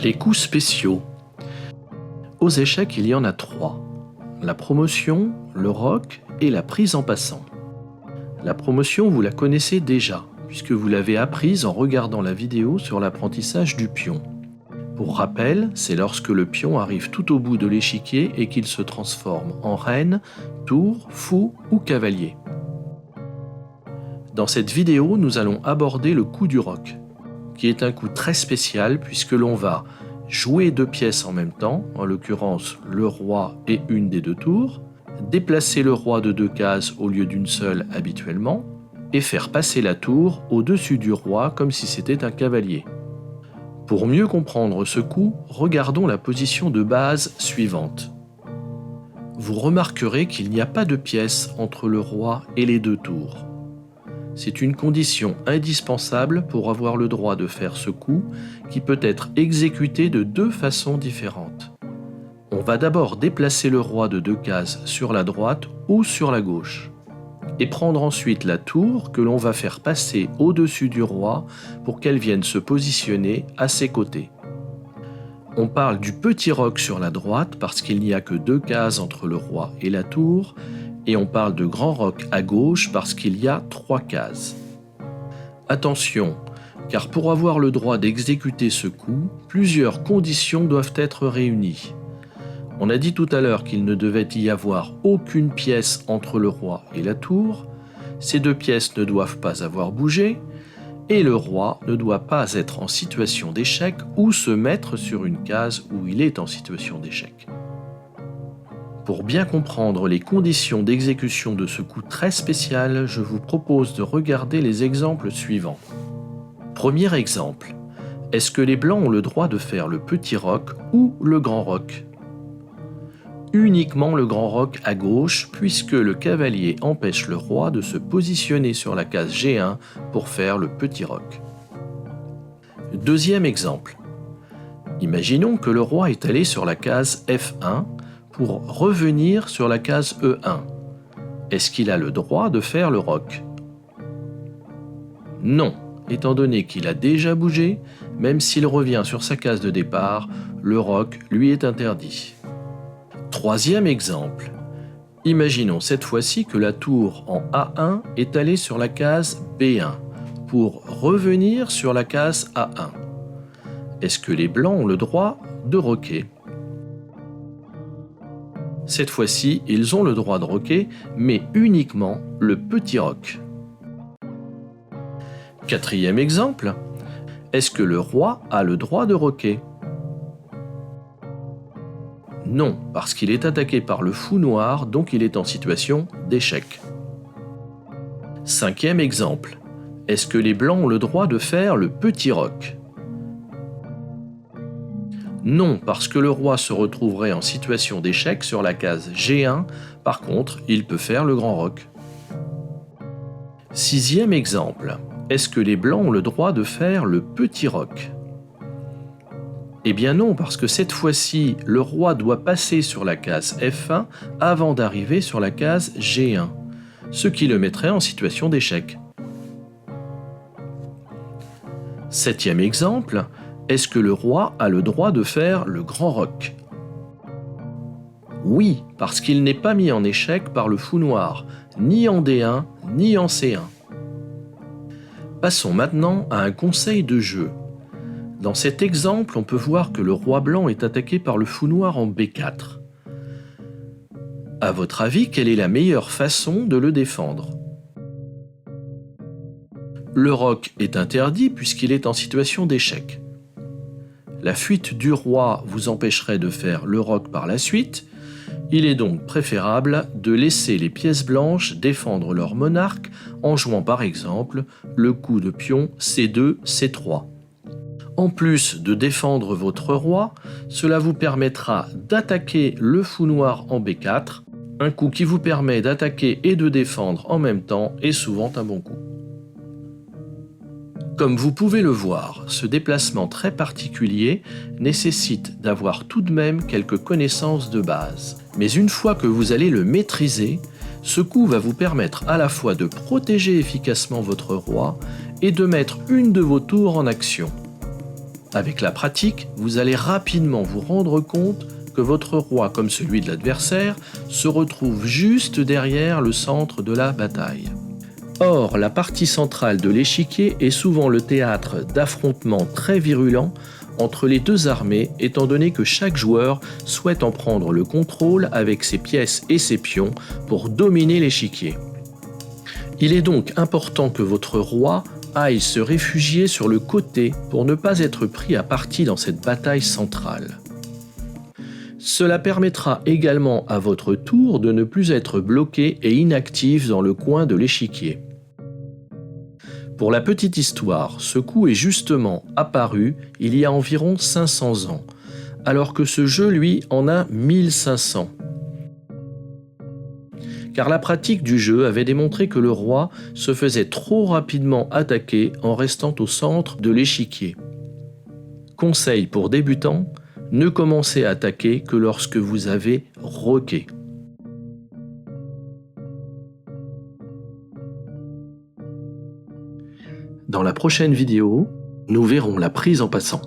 Les coups spéciaux. Aux échecs, il y en a 3. La promotion, le rock et la prise en passant. La promotion, vous la connaissez déjà, puisque vous l'avez apprise en regardant la vidéo sur l'apprentissage du pion. Pour rappel, c'est lorsque le pion arrive tout au bout de l'échiquier et qu'il se transforme en reine, tour, fou ou cavalier. Dans cette vidéo, nous allons aborder le coup du rock, qui est un coup très spécial puisque l'on va jouer 2 pièces en même temps, en l'occurrence le roi et une des 2 tours, déplacer le roi de 2 cases au lieu d'une seule habituellement, et faire passer la tour au-dessus du roi comme si c'était un cavalier. Pour mieux comprendre ce coup, regardons la position de base suivante. Vous remarquerez qu'il n'y a pas de pièce entre le roi et les 2 tours. C'est une condition indispensable pour avoir le droit de faire ce coup qui peut être exécuté de 2 façons différentes. On va d'abord déplacer le roi de 2 cases sur la droite ou sur la gauche et prendre ensuite la tour que l'on va faire passer au-dessus du roi pour qu'elle vienne se positionner à ses côtés. On parle du petit roc sur la droite parce qu'il n'y a que 2 cases entre le roi et la tour, et on parle de grand roc à gauche parce qu'il y a 3 cases. Attention, car pour avoir le droit d'exécuter ce coup, plusieurs conditions doivent être réunies. On a dit tout à l'heure qu'il ne devait y avoir aucune pièce entre le roi et la tour, ces 2 pièces ne doivent pas avoir bougé, et le roi ne doit pas être en situation d'échec ou se mettre sur une case où il est en situation d'échec. Pour bien comprendre les conditions d'exécution de ce coup très spécial, je vous propose de regarder les exemples suivants. Premier exemple. Est-ce que les blancs ont le droit de faire le petit roc ou le grand roc ? Uniquement le grand roc à gauche, puisque le cavalier empêche le roi de se positionner sur la case G1 pour faire le petit roc. Deuxième exemple. Imaginons que le roi est allé sur la case F1 pour revenir sur la case E1. Est-ce qu'il a le droit de faire le roc ? Non, étant donné qu'il a déjà bougé, même s'il revient sur sa case de départ, le roc lui est interdit. Troisième exemple. Imaginons cette fois-ci que la tour en A1 est allée sur la case B1 pour revenir sur la case A1. Est-ce que les blancs ont le droit de roquer ? Cette fois-ci, ils ont le droit de roquer, mais uniquement le petit roc. Quatrième exemple. Est-ce que le roi a le droit de roquer ? Non, parce qu'il est attaqué par le fou noir, donc il est en situation d'échec. Cinquième exemple. Est-ce que les blancs ont le droit de faire le petit roc ? Non, parce que le roi se retrouverait en situation d'échec sur la case G1, par contre, il peut faire le grand roc. Sixième exemple. Est-ce que les blancs ont le droit de faire le petit roc ? Eh bien non, parce que cette fois-ci, le roi doit passer sur la case F1 avant d'arriver sur la case G1, ce qui le mettrait en situation d'échec. Septième exemple, est-ce que le roi a le droit de faire le grand roc ? Oui, parce qu'il n'est pas mis en échec par le fou noir, ni en D1, ni en C1. Passons maintenant à un conseil de jeu. Dans cet exemple, on peut voir que le roi blanc est attaqué par le fou noir en B4. À votre avis, quelle est la meilleure façon de le défendre ? Le roc est interdit puisqu'il est en situation d'échec. La fuite du roi vous empêcherait de faire le roc par la suite. Il est donc préférable de laisser les pièces blanches défendre leur monarque en jouant par exemple le coup de pion C2, C3. En plus de défendre votre roi, cela vous permettra d'attaquer le fou noir en B4, un coup qui vous permet d'attaquer et de défendre en même temps est souvent un bon coup. Comme vous pouvez le voir, ce déplacement très particulier nécessite d'avoir tout de même quelques connaissances de base. Mais une fois que vous allez le maîtriser, ce coup va vous permettre à la fois de protéger efficacement votre roi et de mettre une de vos tours en action. Avec la pratique, vous allez rapidement vous rendre compte que votre roi, comme celui de l'adversaire, se retrouve juste derrière le centre de la bataille. Or, la partie centrale de l'échiquier est souvent le théâtre d'affrontements très virulents entre les deux armées, étant donné que chaque joueur souhaite en prendre le contrôle avec ses pièces et ses pions pour dominer l'échiquier. Il est donc important que votre roi aille se réfugier sur le côté pour ne pas être pris à partie dans cette bataille centrale. Cela permettra également à votre tour de ne plus être bloqué et inactif dans le coin de l'échiquier. Pour la petite histoire, ce coup est justement apparu il y a environ 500 ans, alors que ce jeu, lui, en a 1500. Car la pratique du jeu avait démontré que le roi se faisait trop rapidement attaquer en restant au centre de l'échiquier. Conseil pour débutants, ne commencez à attaquer que lorsque vous avez roqué. Dans la prochaine vidéo, nous verrons la prise en passant.